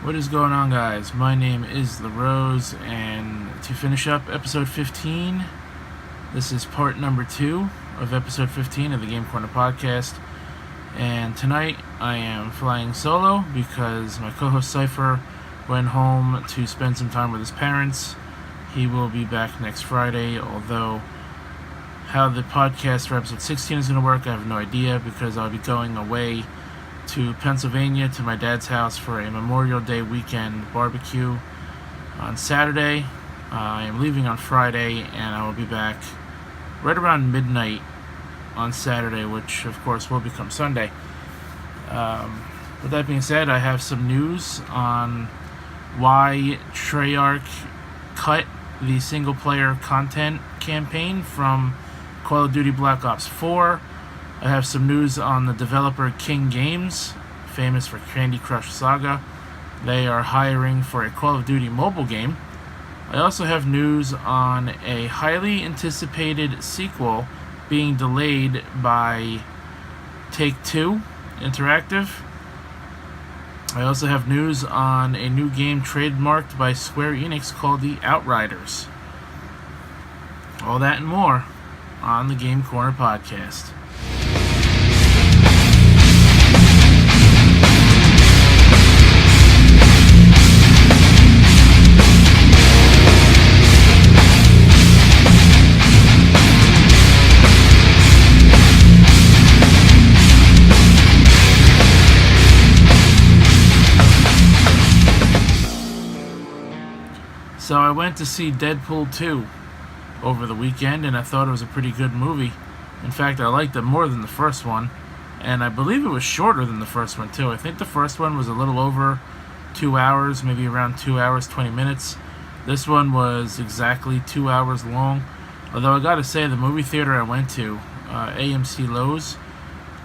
What is going on, guys? My name is The Rose, and to finish up episode 15, this is part number 2 of episode 15 of the Game Corner podcast. And tonight I am flying solo because my co-host Cypher went home to spend some time with his parents. He will be back next Friday, although how the podcast for episode 16 is going to work, I have no idea, because I'll be going away to Pennsylvania to my dad's house for a Memorial Day weekend barbecue on Saturday. I am leaving on Friday, and I will be back right around midnight on Saturday, which of course will become Sunday. With that being said, I have some news on why Treyarch cut the single player content campaign from Call of Duty Black Ops 4. I have some news on the developer King Games, famous for Candy Crush Saga. They are hiring for a Call of Duty mobile game. I also have news on a highly anticipated sequel being delayed by Take-Two Interactive. I also have news on a new game trademarked by Square Enix called The Outriders. All that and more on the Game Corner podcast. So I went to see Deadpool 2 over the weekend, and I thought it was a pretty good movie. In fact, I liked it more than the first one, and I believe it was shorter than the first one too. I think the first one was a little over 2 hours, maybe around 2 hours, 20 minutes. This one was exactly 2 hours long. Although I gotta say, the movie theater I went to, AMC Lowe's,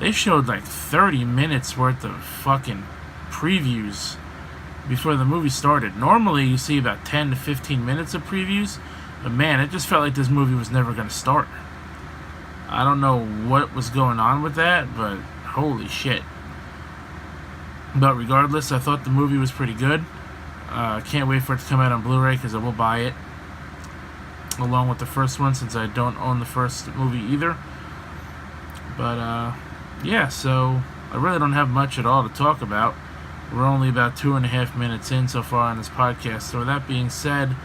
they showed like 30 minutes worth of fucking previews before the movie started. Normally you see about 10 to 15 minutes of previews, but man, it just felt like this movie was never going to start. I don't know what was going on with that, but holy shit. But regardless, I thought the movie was pretty good. Can't wait for it to come out on Blu-ray, because I will buy it along with the first one, since I don't own the first movie either. But yeah, so I really don't have much at all to talk about. We're only about 2.5 minutes in so far on this podcast. So with that being said,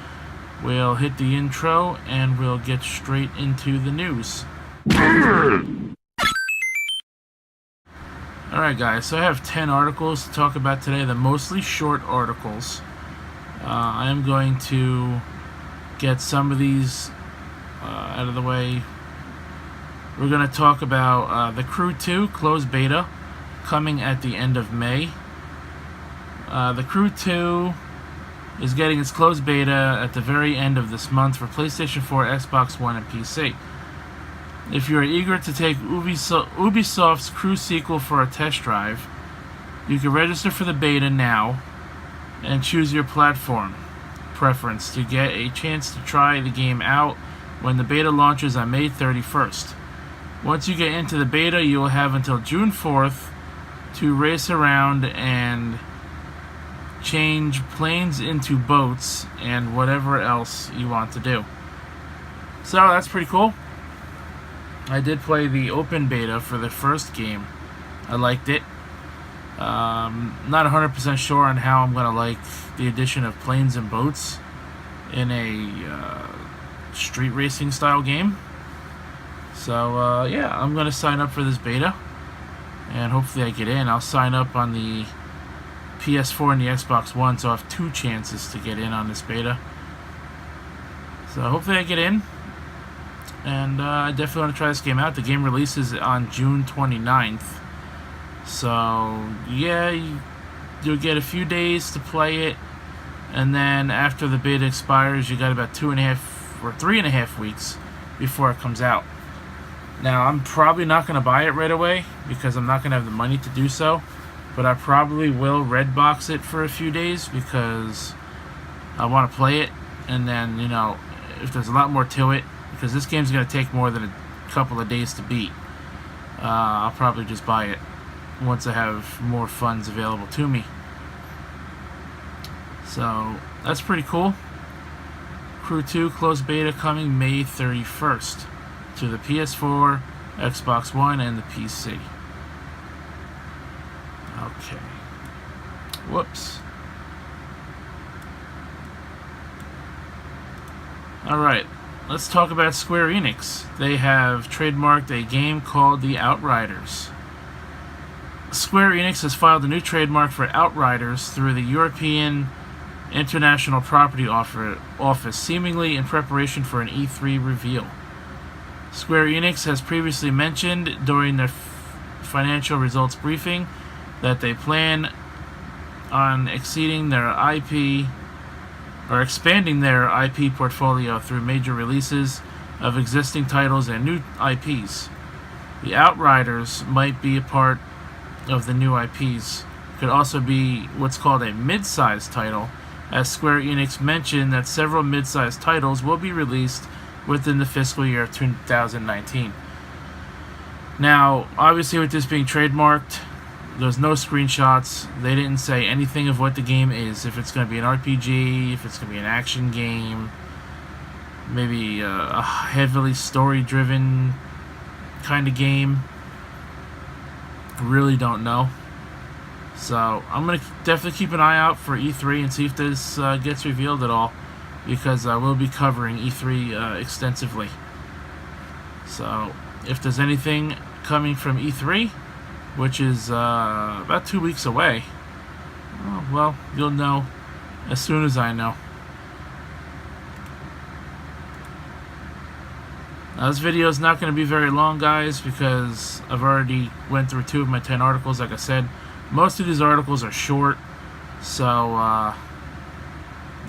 we'll hit the intro and we'll get straight into the news. Alright guys, so I have 10 articles to talk about today. They're mostly short articles. I am going to get some of these out of the way. We're going to talk about The Crew 2 closed beta coming at the end of May. The Crew 2 is getting its closed beta at the very end of this month for PlayStation 4, Xbox One, and PC. If you are eager to take Ubisoft's Crew sequel for a test drive, you can register for the beta now and choose your platform preference to get a chance to try the game out when the beta launches on May 31st. Once you get into the beta, you will have until June 4th to race around and change planes into boats and whatever else you want to do. So that's pretty cool. I did play the open beta for the first game. I liked it. Not 100% sure on how I'm going to like the addition of planes and boats in a street racing style game. So yeah, I'm going to sign up for this beta, and hopefully I get in. I'll sign up on the PS4 and the Xbox One, so I have 2 chances to get in on this beta. So hopefully I get in, and I definitely want to try this game out. The game releases on June 29th, so yeah, you'll get a few days to play it, and then after the beta expires, you got about 2.5 or 3.5 weeks before it comes out. Now, I'm probably not going to buy it right away, because I'm not going to have the money to do so. But I probably will Redbox it for a few days, because I want to play it. And then, if there's a lot more to it, because this game's going to take more than a couple of days to beat, I'll probably just buy it once I have more funds available to me. So that's pretty cool. Crew 2 closed beta coming May 31st to the PS4, Xbox One, and the PC. Okay. Whoops. Alright, let's talk about Square Enix. They have trademarked a game called The Outriders. Square Enix has filed a new trademark for Outriders through the European International Property Office, seemingly in preparation for an E3 reveal. Square Enix has previously mentioned during their financial results briefing that they plan on expanding their IP portfolio through major releases of existing titles and new IPs. The Outriders might be a part of the new IPs. Could also be what's called a mid-sized title, as Square Enix mentioned that several mid-sized titles will be released within the fiscal year of 2019. Now, obviously with this being trademarked, there's no screenshots. They didn't say anything of what the game is. If it's going to be an RPG, if it's going to be an action game, maybe a heavily story-driven kind of game. I really don't know. So I'm going to definitely keep an eye out for E3 and see if this gets revealed at all, because I will be covering E3 extensively. So if there's anything coming from E3, which is about 2 weeks away, well, you'll know as soon as I know. Now, this video is not going to be very long, guys, because I've already went through 2 of my 10 articles. Like I said, most of these articles are short, so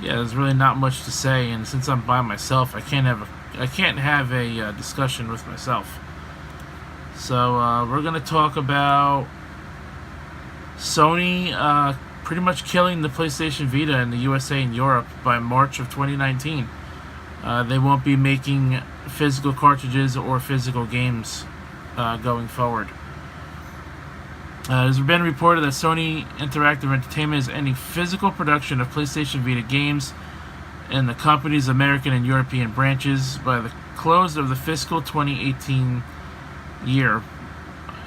yeah, there's really not much to say. And since I'm by myself, I can't have a discussion with myself. So we're going to talk about Sony pretty much killing the PlayStation Vita in the USA and Europe by March of 2019. They won't be making physical cartridges or physical games going forward. It has been reported that Sony Interactive Entertainment is ending physical production of PlayStation Vita games in the company's American and European branches by the close of the fiscal 2018 year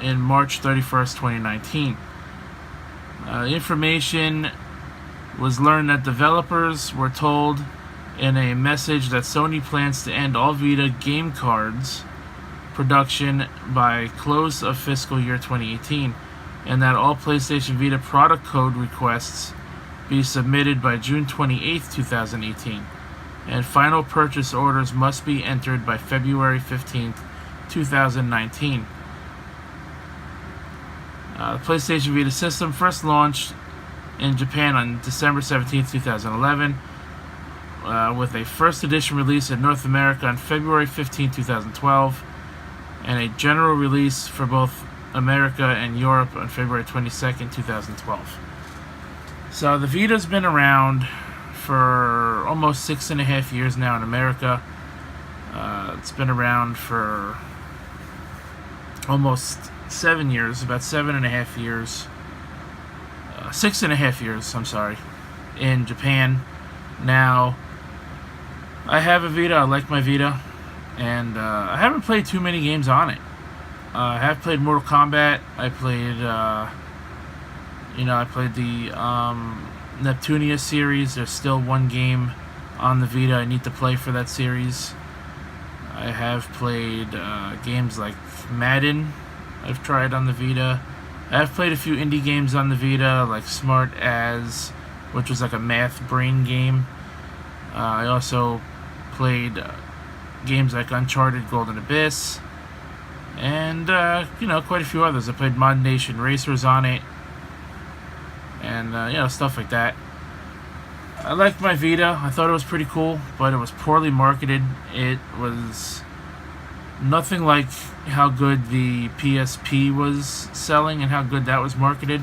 in March 31st, 2019. Information was learned that developers were told in a message that Sony plans to end all Vita game cards production by close of fiscal year 2018, and that all PlayStation Vita product code requests be submitted by June 28, 2018, and final purchase orders must be entered by February 15, 2019. The PlayStation Vita system first launched in Japan on December 17, 2011, with a first edition release in North America on February 15, 2012, and a general release for both America and Europe on February 22nd, 2012. So the Vita's been around for almost 6.5 years now in America. It's been around for almost 7 years, about 7.5 years, 6.5 years, I'm sorry, in Japan. Now, I have a Vita, I like my Vita, and I haven't played too many games on it. I have played Mortal Kombat. I played, I played the Neptunia series. There's still one game on the Vita I need to play for that series. I have played games like Madden. I've tried on the Vita. I have played a few indie games on the Vita, like Smart As, which was like a math brain game. I also played games like Uncharted Golden Abyss, and quite a few others. I played Mod Nation Racers on it, and stuff like that. I liked my Vita. I thought it was pretty cool, but it was poorly marketed. It was nothing like how good the PSP was selling and how good that was marketed.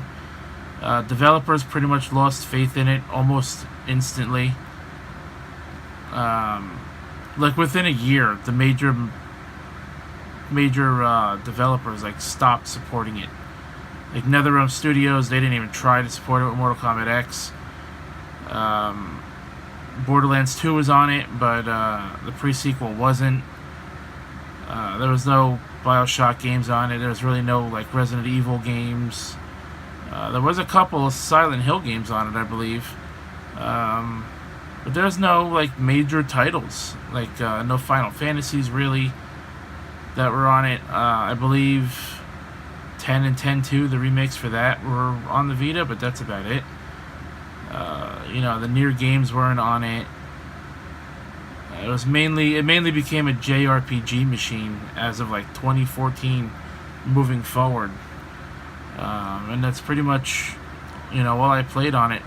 Developers pretty much lost faith in it almost instantly. Like within a year, the major developers stopped supporting it. Like NetherRealm Studios, they didn't even try to support it with Mortal Kombat X. Borderlands 2 was on it, but the pre-sequel wasn't. There was no BioShock games on it. There was really no like Resident Evil games. There was a couple of Silent Hill games on it, I believe. But there's no like major titles, like no Final Fantasies really that were on it. I believe 10 and 10-2, the remakes for that were on the Vita, but that's about it. The Nier games weren't on it. It mainly became a JRPG machine as of like 2014 moving forward. And that's pretty much, all I played on it.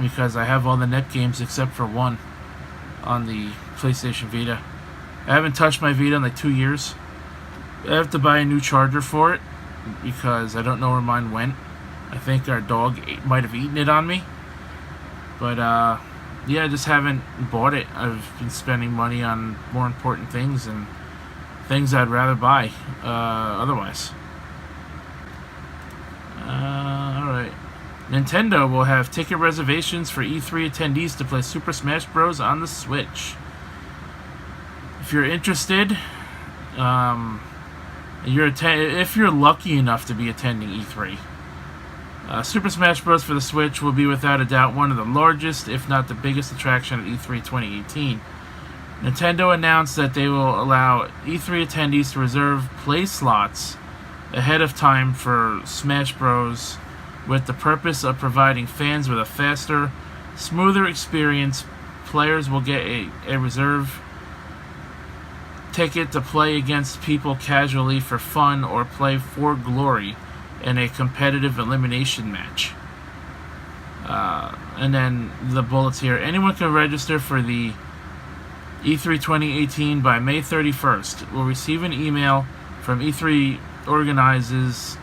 Because I have all the NET games except for one on the PlayStation Vita. I haven't touched my Vita in like 2 years. I have to buy a new charger for it because I don't know where mine went. I think our dog might have eaten it on me. But I just haven't bought it. I've been spending money on more important things and things I'd rather buy otherwise. Alright. Nintendo will have ticket reservations for E3 attendees to play Super Smash Bros. On the Switch. If you're interested, if you're lucky enough to be attending E3, Super Smash Bros. For the Switch will be without a doubt one of the largest, if not the biggest attraction at E3 2018. Nintendo announced that they will allow E3 attendees to reserve play slots ahead of time for Smash Bros. With the purpose of providing fans with a faster, smoother experience. Players will get a reserve ticket to play against people casually for fun or play for glory in a competitive elimination match. And then the bullets here. Anyone can register for the E3 2018 by May 31st. Will receive an email from E3 organizers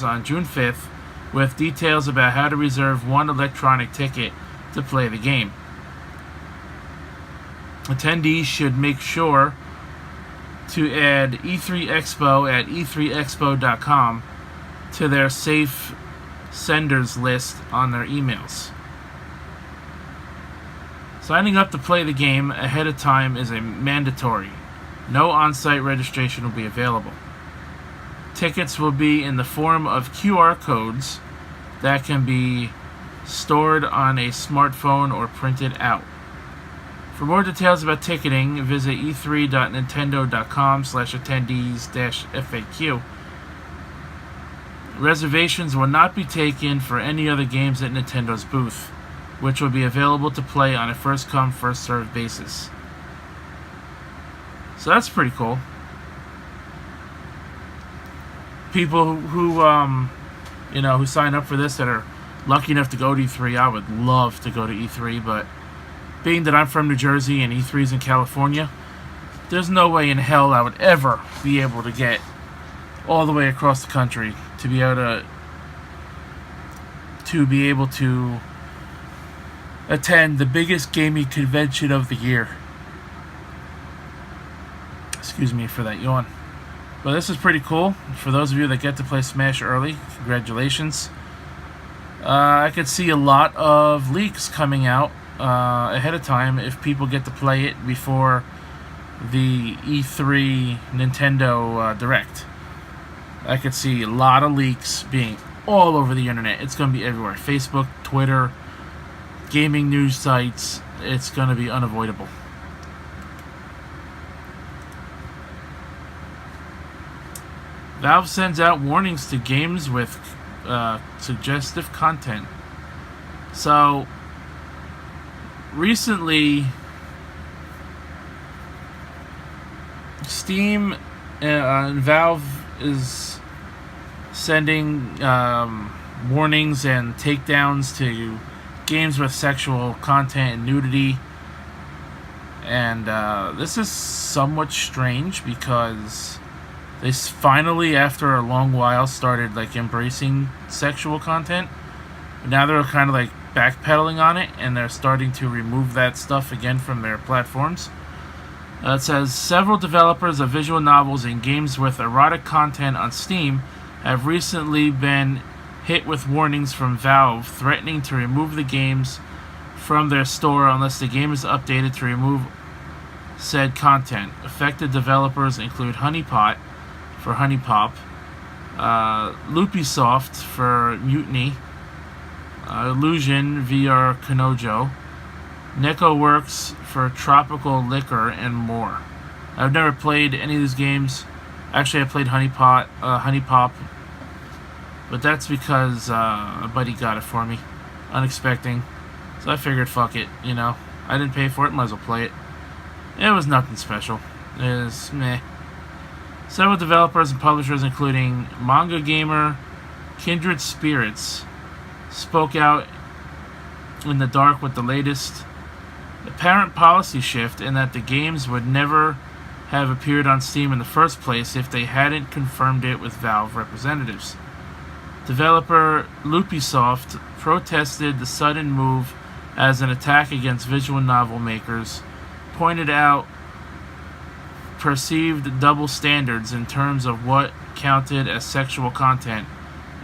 on June 5th with details about how to reserve one electronic ticket to play the game. Attendees should make sure to add E3 Expo at e3expo.com to their safe senders list on their emails. Signing up to play the game ahead of time is a mandatory. No on-site registration will be available. Tickets will be in the form of QR codes that can be stored on a smartphone or printed out. For more details about ticketing, visit e3.nintendo.com/attendees-FAQ. Reservations will not be taken for any other games at Nintendo's booth, which will be available to play on a first-come, first-served basis. So that's pretty cool. People who sign up for this that are lucky enough to go to E3, I would love to go to E3, but being that I'm from New Jersey and E3's in California, there's no way in hell I would ever be able to get all the way across the country to be able to attend the biggest gaming convention of the year. Excuse me for that yawn. But this is pretty cool. For those of you that get to play Smash early, congratulations. I could see a lot of leaks coming out ahead of time if people get to play it before the E3 Nintendo Direct. I could see a lot of leaks being all over the internet. It's going to be everywhere. Facebook, Twitter, gaming news sites. It's going to be unavoidable. Valve sends out warnings to games with suggestive content. So, recently, Steam and Valve is sending warnings and takedowns to games with sexual content and nudity. And this is somewhat strange because they finally, after a long while, started embracing sexual content. But now they're kind of backpedaling on it, and they're starting to remove that stuff again from their platforms. It says several developers of visual novels and games with erotic content on Steam have recently been hit with warnings from Valve threatening to remove the games from their store unless the game is updated to remove said content. Affected developers include Honeypot for Honeypop, Loopysoft for Mutiny, Illusion VR Kanojo, NecoWorks for Tropical Liquor, and more. I've never played any of these games. Actually, I played Honeypop, but that's because a buddy got it for me, unexpected. So I figured, fuck it, you know. I didn't pay for it, might as well play it. It was nothing special. It was meh. Several developers and publishers, including Manga Gamer, Kindred Spirits, spoke out in the dark with the latest apparent policy shift in that the games would never have appeared on Steam in the first place if they hadn't confirmed it with Valve representatives. Developer Loopysoft protested the sudden move as an attack against visual novel makers, pointed out perceived double standards in terms of what counted as sexual content,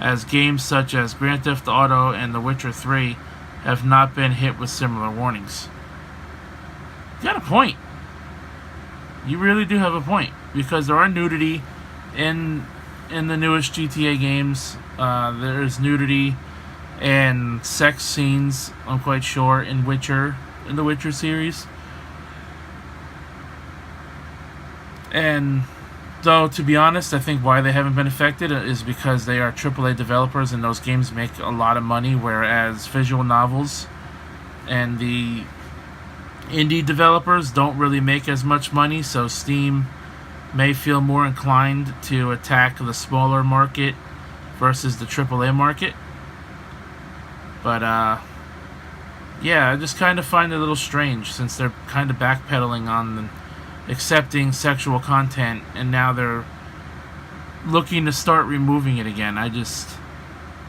as games such as Grand Theft Auto and The Witcher 3 have not been hit with similar warnings. You got a point. You really do have a point, because there are nudity in the newest GTA games. There's nudity and sex scenes, I'm quite sure, in the Witcher series. And though, to be honest, I think why they haven't been affected is because they are AAA developers and those games make a lot of money, whereas visual novels and the indie developers don't really make as much money, so Steam may feel more inclined to attack the smaller market versus the AAA market. But, yeah, I just kind of find it a little strange, since they're kind of backpedaling on accepting sexual content, and now they're looking to start removing it again. I just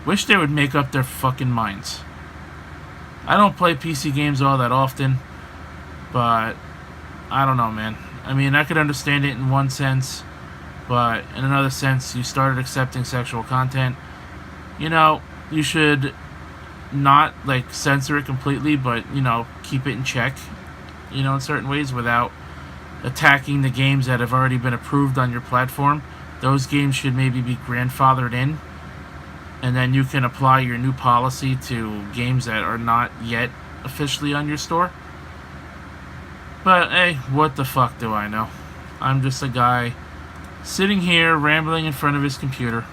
wish they would make up their fucking minds. I don't play PC games all that often, but I don't know, man. I mean, I could understand it in one sense, but in another sense, you started accepting sexual content. You know, you should not, like, censor it completely, but, you know, keep it in check, you know, in certain ways, without attacking the games that have already been approved on your platform. Those games should maybe be grandfathered in, and then you can apply your new policy to games that are not yet officially on your store. But hey, what the fuck do I know? I'm just a guy sitting here rambling in front of his computer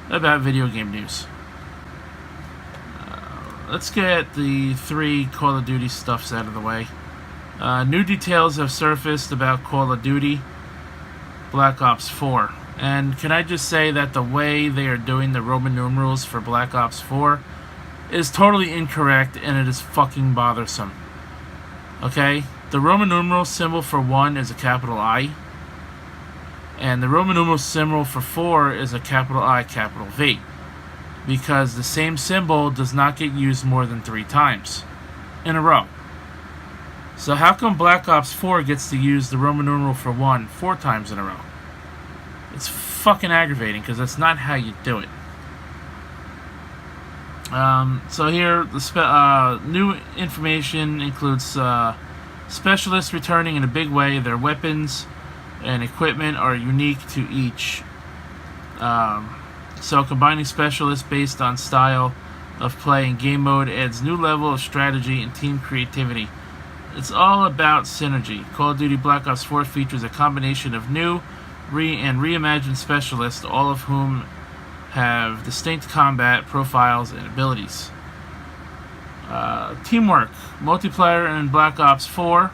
about video game news. Let's get the 3 Call of Duty stuffs out of the way. New details have surfaced about Call of Duty Black Ops 4. And can I just say that the way they are doing the Roman numerals for Black Ops 4 is totally incorrect, and it is fucking bothersome. Okay? The Roman numeral symbol for 1 is a capital I, and the Roman numeral symbol for 4 is a capital I, capital V, because the same symbol does not get used more than 3 times in a row. So how come Black Ops 4 gets to use the Roman numeral for 1 4 times in a row? It's fucking aggravating, because that's not how you do it. So here, the new information includes specialists returning in a big way. Their weapons and equipment are unique to each. So combining specialists based on style of play and game mode adds new level of strategy and team creativity. It's all about synergy. Call of Duty Black Ops 4 features a combination of new and reimagined specialists, all of whom have distinct combat profiles and abilities. Teamwork. Multiplayer in Black Ops 4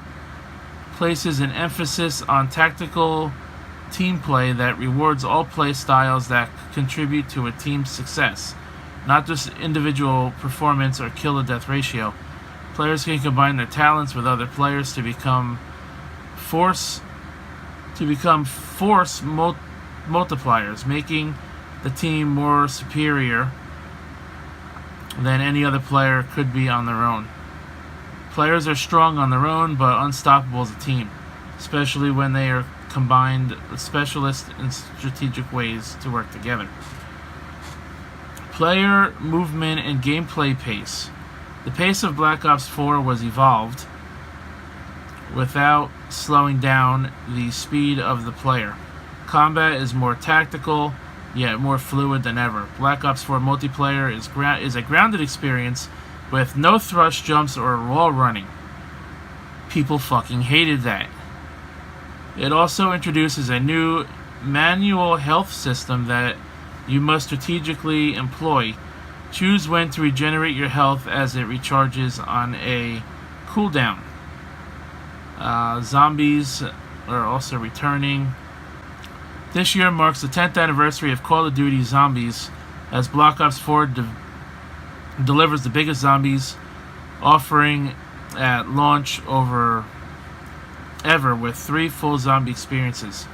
places an emphasis on tactical team play that rewards all play styles that contribute to a team's success, not just individual performance or kill-to-death ratio. Players can combine their talents with other players to become force multipliers, making the team more superior than any other player could be on their own. Players are strong on their own, but unstoppable as a team, especially when they are combined with specialists in strategic ways to work together. Player movement and gameplay pace. The pace of Black Ops 4 was evolved without slowing down the speed of the player. Combat is more tactical, yet more fluid than ever. Black Ops 4 multiplayer is a grounded experience with no thrust jumps or wall running. People fucking hated that. It also introduces a new manual health system that you must strategically employ. Choose when to regenerate your health as it recharges on a cooldown. Zombies are also returning. This year marks the 10th anniversary of Call of Duty Zombies, as Black Ops 4 delivers the biggest zombies offering at launch ever with 3 full zombie experiences.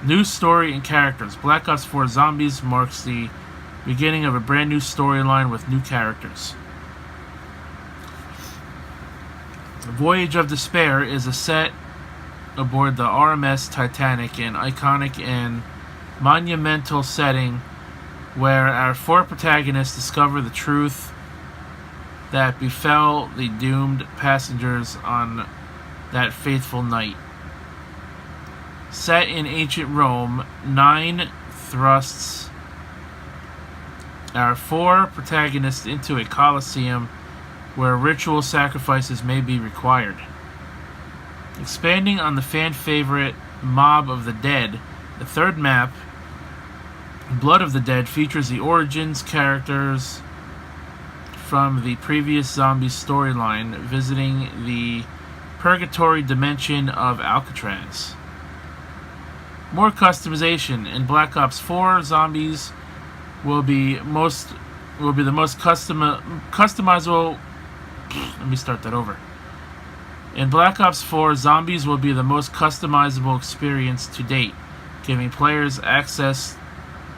New story and characters. Black Ops 4 Zombies marks the beginning of a brand new storyline with new characters. Voyage of Despair is a set aboard the RMS Titanic, an iconic and monumental setting where our 4 protagonists discover the truth that befell the doomed passengers on that faithful night. Set in ancient Rome, 9 thrusts our 4 protagonists into a Colosseum where ritual sacrifices may be required. Expanding on the fan favorite Mob of the Dead, the 3rd map, Blood of the Dead, features the origins characters from the previous zombie storyline visiting the purgatory dimension of Alcatraz. More customization. In Black Ops 4, zombies will be the most customizable. Let me start that over. In Black Ops 4, zombies will be the most customizable experience to date, giving players access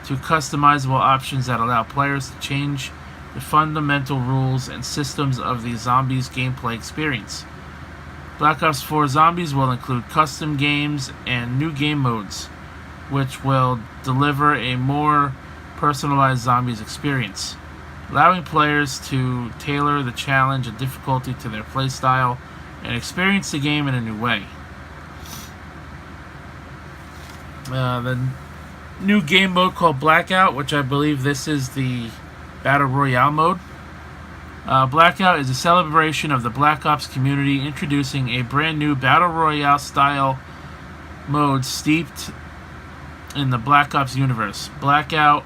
to customizable options that allow players to change the fundamental rules and systems of the zombies gameplay experience. Black Ops 4 Zombies will include custom games and new game modes, which will deliver a more personalized zombies experience, allowing players to tailor the challenge and difficulty to their playstyle and experience the game in a new way. The new game mode called Blackout, which I believe this is the Battle Royale mode. Blackout is a celebration of the Black Ops community, introducing a brand new Battle Royale style mode steeped in the Black Ops universe. Blackout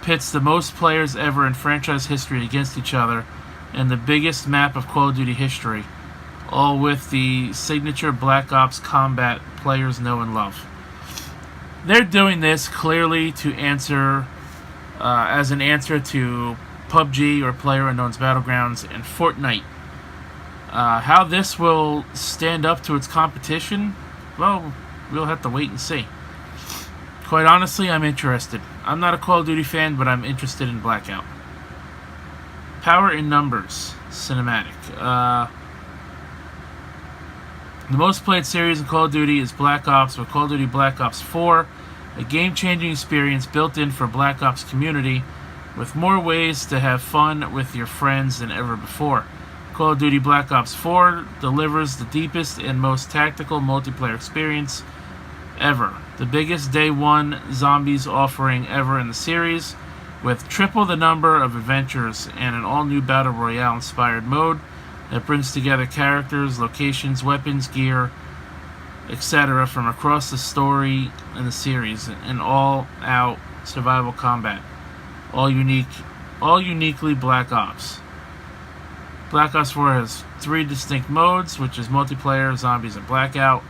pits the most players ever in franchise history against each other in the biggest map of Call of Duty history, all with the signature Black Ops combat players know and love. They're doing this clearly to answer as an answer to PUBG or PlayerUnknown's Battlegrounds and Fortnite. How this will stand up to its competition, well, we'll have to wait and see. Quite honestly, I'm interested. I'm not a Call of Duty fan, but I'm interested in Blackout. Power in Numbers cinematic. The most played series in Call of Duty is Black Ops, or Call of Duty Black Ops 4, a game-changing experience built in for Black Ops community, with more ways to have fun with your friends than ever before. Call of Duty Black Ops 4 delivers the deepest and most tactical multiplayer experience ever. The biggest Day 1 Zombies offering ever in the series, with triple the number of adventures and an all-new Battle Royale-inspired mode that brings together characters, locations, weapons, gear, etc. from across the story in the series, and all-out survival combat. All uniquely Black Ops. Black Ops 4 has 3 distinct modes, which is multiplayer, zombies, and blackout.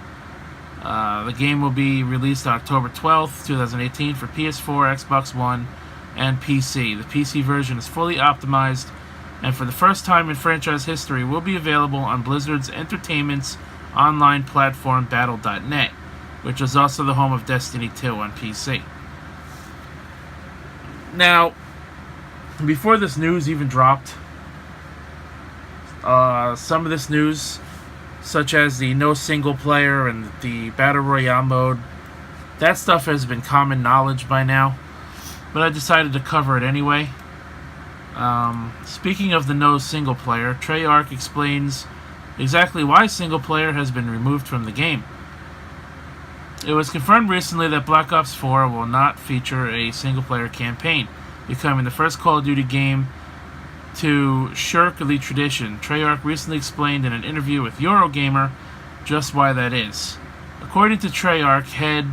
The game will be released on October 12th, 2018 for PS4, Xbox One, and PC. The PC version is fully optimized, and for the first time in franchise history will be available on Blizzard's Entertainment's online platform Battle.net, which is also the home of Destiny 2 on PC. Now, before this news even dropped, some of this news, such as the no single player and the Battle Royale mode, that stuff has been common knowledge by now, but I decided to cover it anyway. Speaking of the no single player, Treyarch explains exactly why single player has been removed from the game. It was confirmed recently that Black Ops 4 will not feature a single player campaign, becoming the first Call of Duty game to shirk the tradition. Treyarch recently explained in an interview with Eurogamer just why that is. According to Treyarch head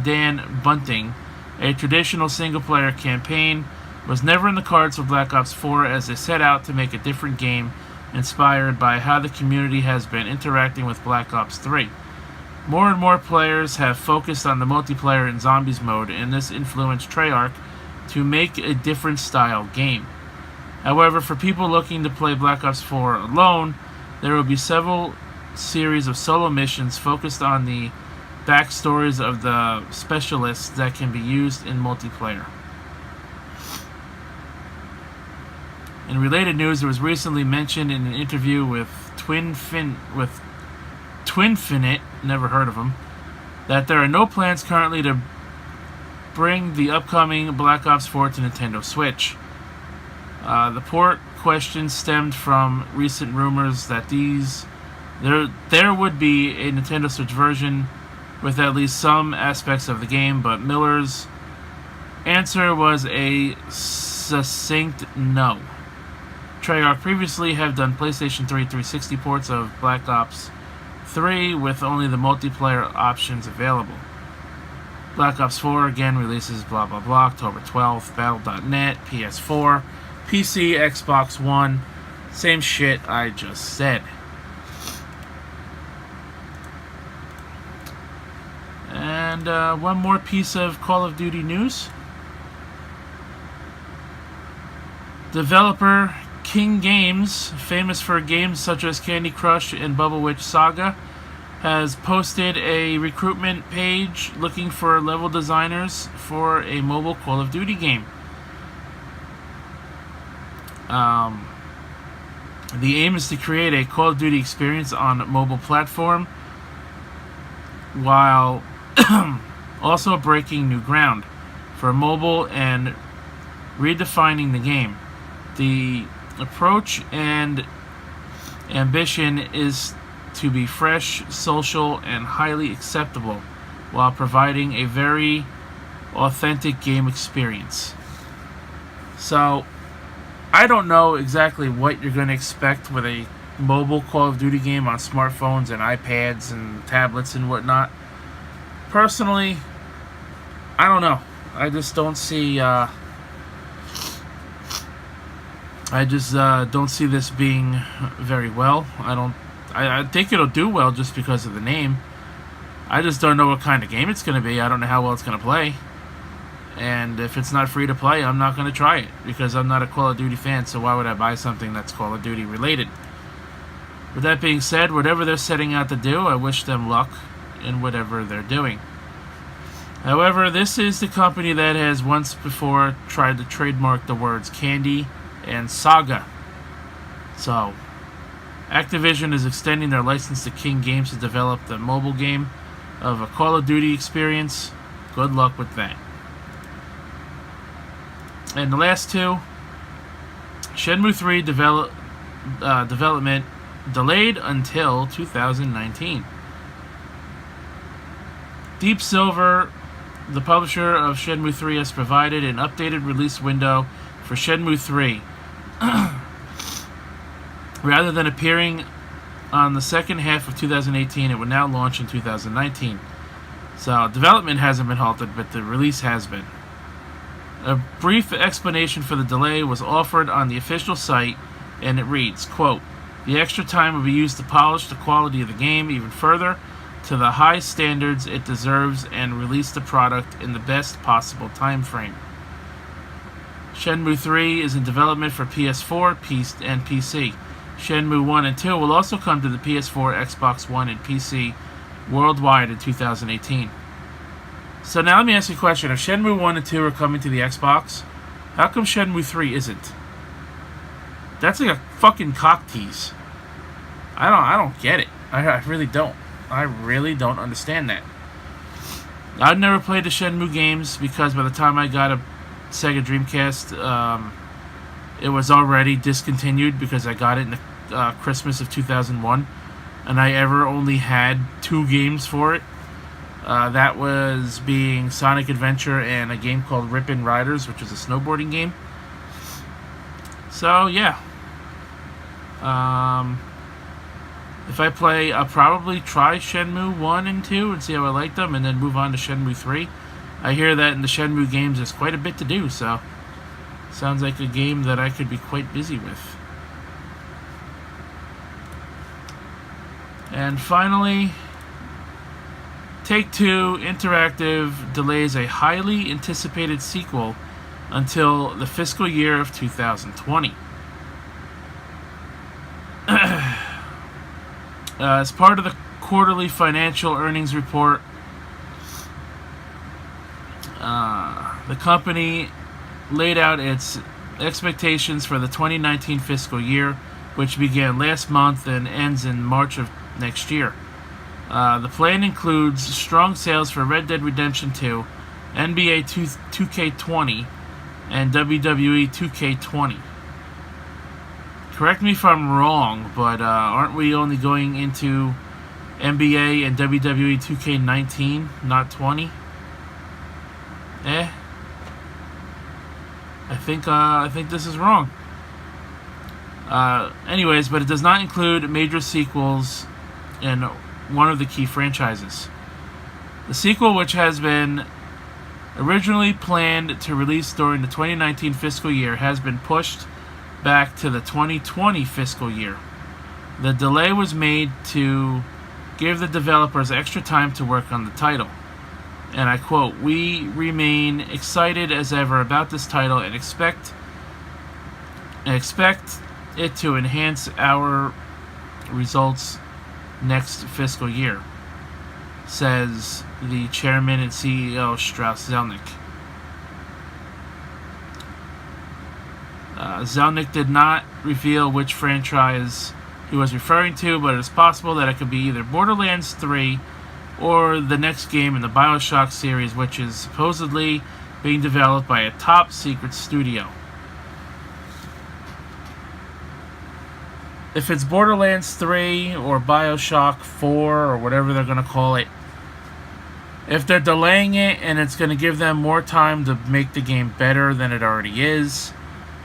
Dan Bunting, a traditional single-player campaign was never in the cards for Black Ops 4 as they set out to make a different game inspired by how the community has been interacting with Black Ops 3. More and more players have focused on the multiplayer and zombies mode, and this influenced Treyarch to make a different style game. However, for people looking to play Black Ops 4 alone, there will be several series of solo missions focused on the backstories of the specialists that can be used in multiplayer. In related news, it was recently mentioned in an interview with Twinfinite, never heard of them, that there are no plans currently to bring the upcoming Black Ops 4 to Nintendo Switch. The port question stemmed from recent rumors that there would be a Nintendo Switch version with at least some aspects of the game, but Miller's answer was a succinct no. Treyarch previously have done PlayStation 3 360 ports of Black Ops 3 with only the multiplayer options available. Black Ops 4 again releases blah blah blah October 12th, Battle.net, PS4, PC, Xbox One, same shit I just said. And one more piece of Call of Duty news. Developer King Games, famous for games such as Candy Crush and Bubble Witch Saga, has posted a recruitment page looking for level designers for a mobile Call of Duty game. The aim is to create a Call of Duty experience on a mobile platform while also breaking new ground for mobile and redefining the game. The approach and ambition is to be fresh, social, and highly acceptable while providing a very authentic game experience. So, I don't know exactly what you're going to expect with a mobile Call of Duty game on smartphones and iPads and tablets and whatnot. Personally, I don't know. I just don't see. I just don't see this being very well. I think it'll do well just because of the name. I just don't know what kind of game it's going to be. I don't know how well it's going to play. And if it's not free to play, I'm not going to try it because I'm not a Call of Duty fan. So why would I buy something that's Call of Duty related? With that being said, whatever they're setting out to do, I wish them luck in whatever they're doing. However, this is the company that has once before tried to trademark the words Candy and Saga. So, Activision is extending their license to King Games to develop the mobile game of a Call of Duty experience. Good luck with that. And the last two, Shenmue 3 development delayed until 2019. Deep Silver, the publisher of Shenmue 3, has provided an updated release window for Shenmue 3. Rather than appearing on the second half of 2018, it will now launch in 2019. So, development hasn't been halted, but the release has been. A brief explanation for the delay was offered on the official site, and it reads, quote, "The extra time will be used to polish the quality of the game even further to the high standards it deserves and release the product in the best possible time frame. Shenmue 3 is in development for PS4 and PC. Shenmue 1 and 2 will also come to the PS4, Xbox One, and PC worldwide in 2018. So now let me ask you a question. If Shenmue 1 and 2 are coming to the Xbox, how come Shenmue 3 isn't? That's like a fucking cock tease. I don't get it. I really don't. I really don't understand that. I've never played the Shenmue games because by the time I got a Sega Dreamcast, it was already discontinued because I got it in the Christmas of 2001, and I ever only had 2 games for it. That was being Sonic Adventure and a game called Rip-In Riders, which is a snowboarding game. So yeah, if I play, I'll probably try Shenmue 1 and 2 and see how I like them, and then move on to Shenmue 3. I hear that in the Shenmue games there's quite a bit to do, so sounds like a game that I could be quite busy with. And finally, Take-Two Interactive delays a highly anticipated sequel until the fiscal year of 2020. As part of the quarterly financial earnings report, the company laid out its expectations for the 2019 fiscal year, which began last month and ends in March of next year. The plan includes strong sales for Red Dead Redemption 2, NBA 2K20, and WWE 2K20. Correct me if I'm wrong, but aren't we only going into NBA and WWE 2K19, not 20? I think this is wrong. Anyways, but it does not include major sequels in one of the key franchises. The sequel, which has been originally planned to release during the 2019 fiscal year, has been pushed back to the 2020 fiscal year. The delay was made to give the developers extra time to work on the title. And I quote, "We remain excited as ever about this title and expect it to enhance our results next fiscal year," says the chairman and CEO Strauss Zelnick. Zelnick did not reveal which franchise he was referring to, but it is possible that it could be either Borderlands 3 or the next game in the BioShock series, which is supposedly being developed by a top secret studio. If it's Borderlands 3 or BioShock 4 or whatever they're going to call it, if they're delaying it and it's going to give them more time to make the game better than it already is,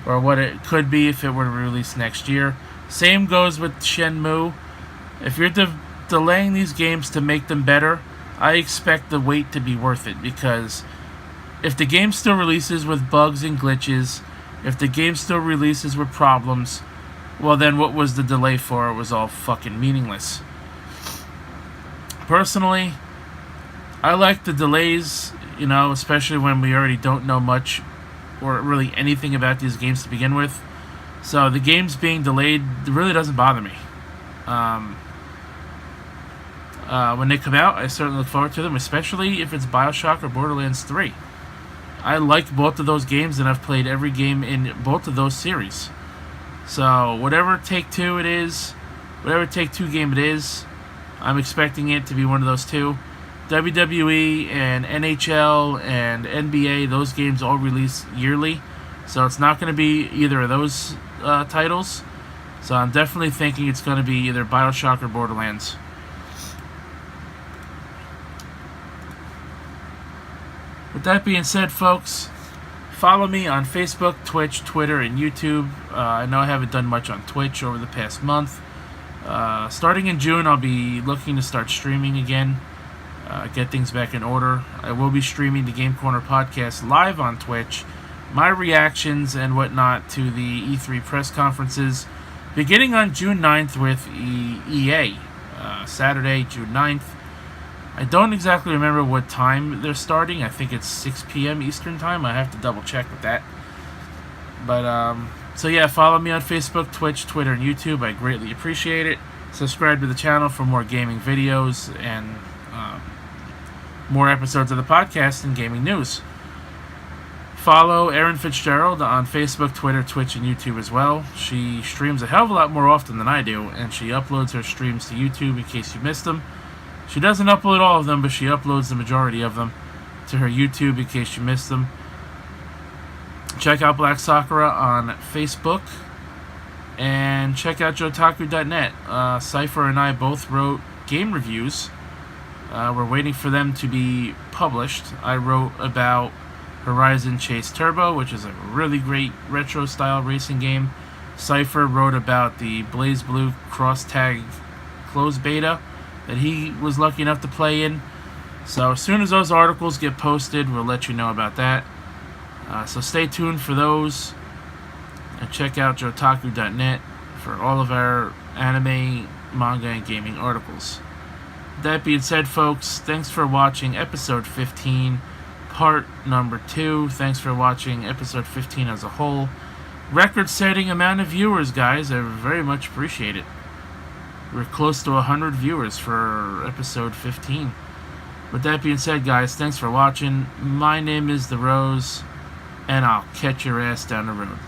or what it could be if it were released next year. Same goes with Shenmue. If you're delaying these games to make them better, I expect the wait to be worth it, because if the game still releases with bugs and glitches, if the game still releases with problems, well then what was the delay for? It was all fucking meaningless. Personally, I like the delays, especially when we already don't know much or really anything about these games to begin with. So the games being delayed really doesn't bother me. When they come out, I certainly look forward to them, especially if it's BioShock or Borderlands 3. I like both of those games, and I've played every game in both of those series. So whatever Take-Two game it is, I'm expecting it to be one of those two. WWE and NHL and NBA, those games all release yearly, so it's not going to be either of those titles. So I'm definitely thinking it's going to be either BioShock or Borderlands. With that being said, folks, follow me on Facebook, Twitch, Twitter, and YouTube. I know I haven't done much on Twitch over the past month. Starting in June, I'll be looking to start streaming again. Get things back in order. I will be streaming the Game Corner podcast live on Twitch, my reactions and whatnot to the E3 press conferences, beginning on June 9th with EA, Saturday, June 9th. I don't exactly remember what time they're starting. I think it's 6 p.m. Eastern time. I have to double check with that. But, so yeah, follow me on Facebook, Twitch, Twitter, and YouTube. I greatly appreciate it. Subscribe to the channel for more gaming videos and more episodes of the podcast and gaming news. Follow Erin Fitzgerald on Facebook, Twitter, Twitch, and YouTube as well. She streams a hell of a lot more often than I do, and she uploads her streams to YouTube in case you missed them. She doesn't upload all of them, but she uploads the majority of them to her YouTube in case you missed them. Check out Black Sakura on Facebook. And check out Jotaku.net. Cypher and I both wrote game reviews. We're waiting for them to be published. I wrote about Horizon Chase Turbo, which is a really great retro-style racing game. Cypher wrote about the Blaze Blue Cross Tag closed beta that he was lucky enough to play in. So as soon as those articles get posted, we'll let you know about that. So stay tuned for those. And check out Jotaku.net for all of our anime, manga, and gaming articles. That being said, folks, thanks for watching episode 15, part number 2. Thanks for watching episode 15 as a whole. Record-setting amount of viewers, guys. I very much appreciate it. We're close to 100 viewers for episode 15. With that being said, guys, thanks for watching. My name is The Rose, and I'll catch your ass down the road.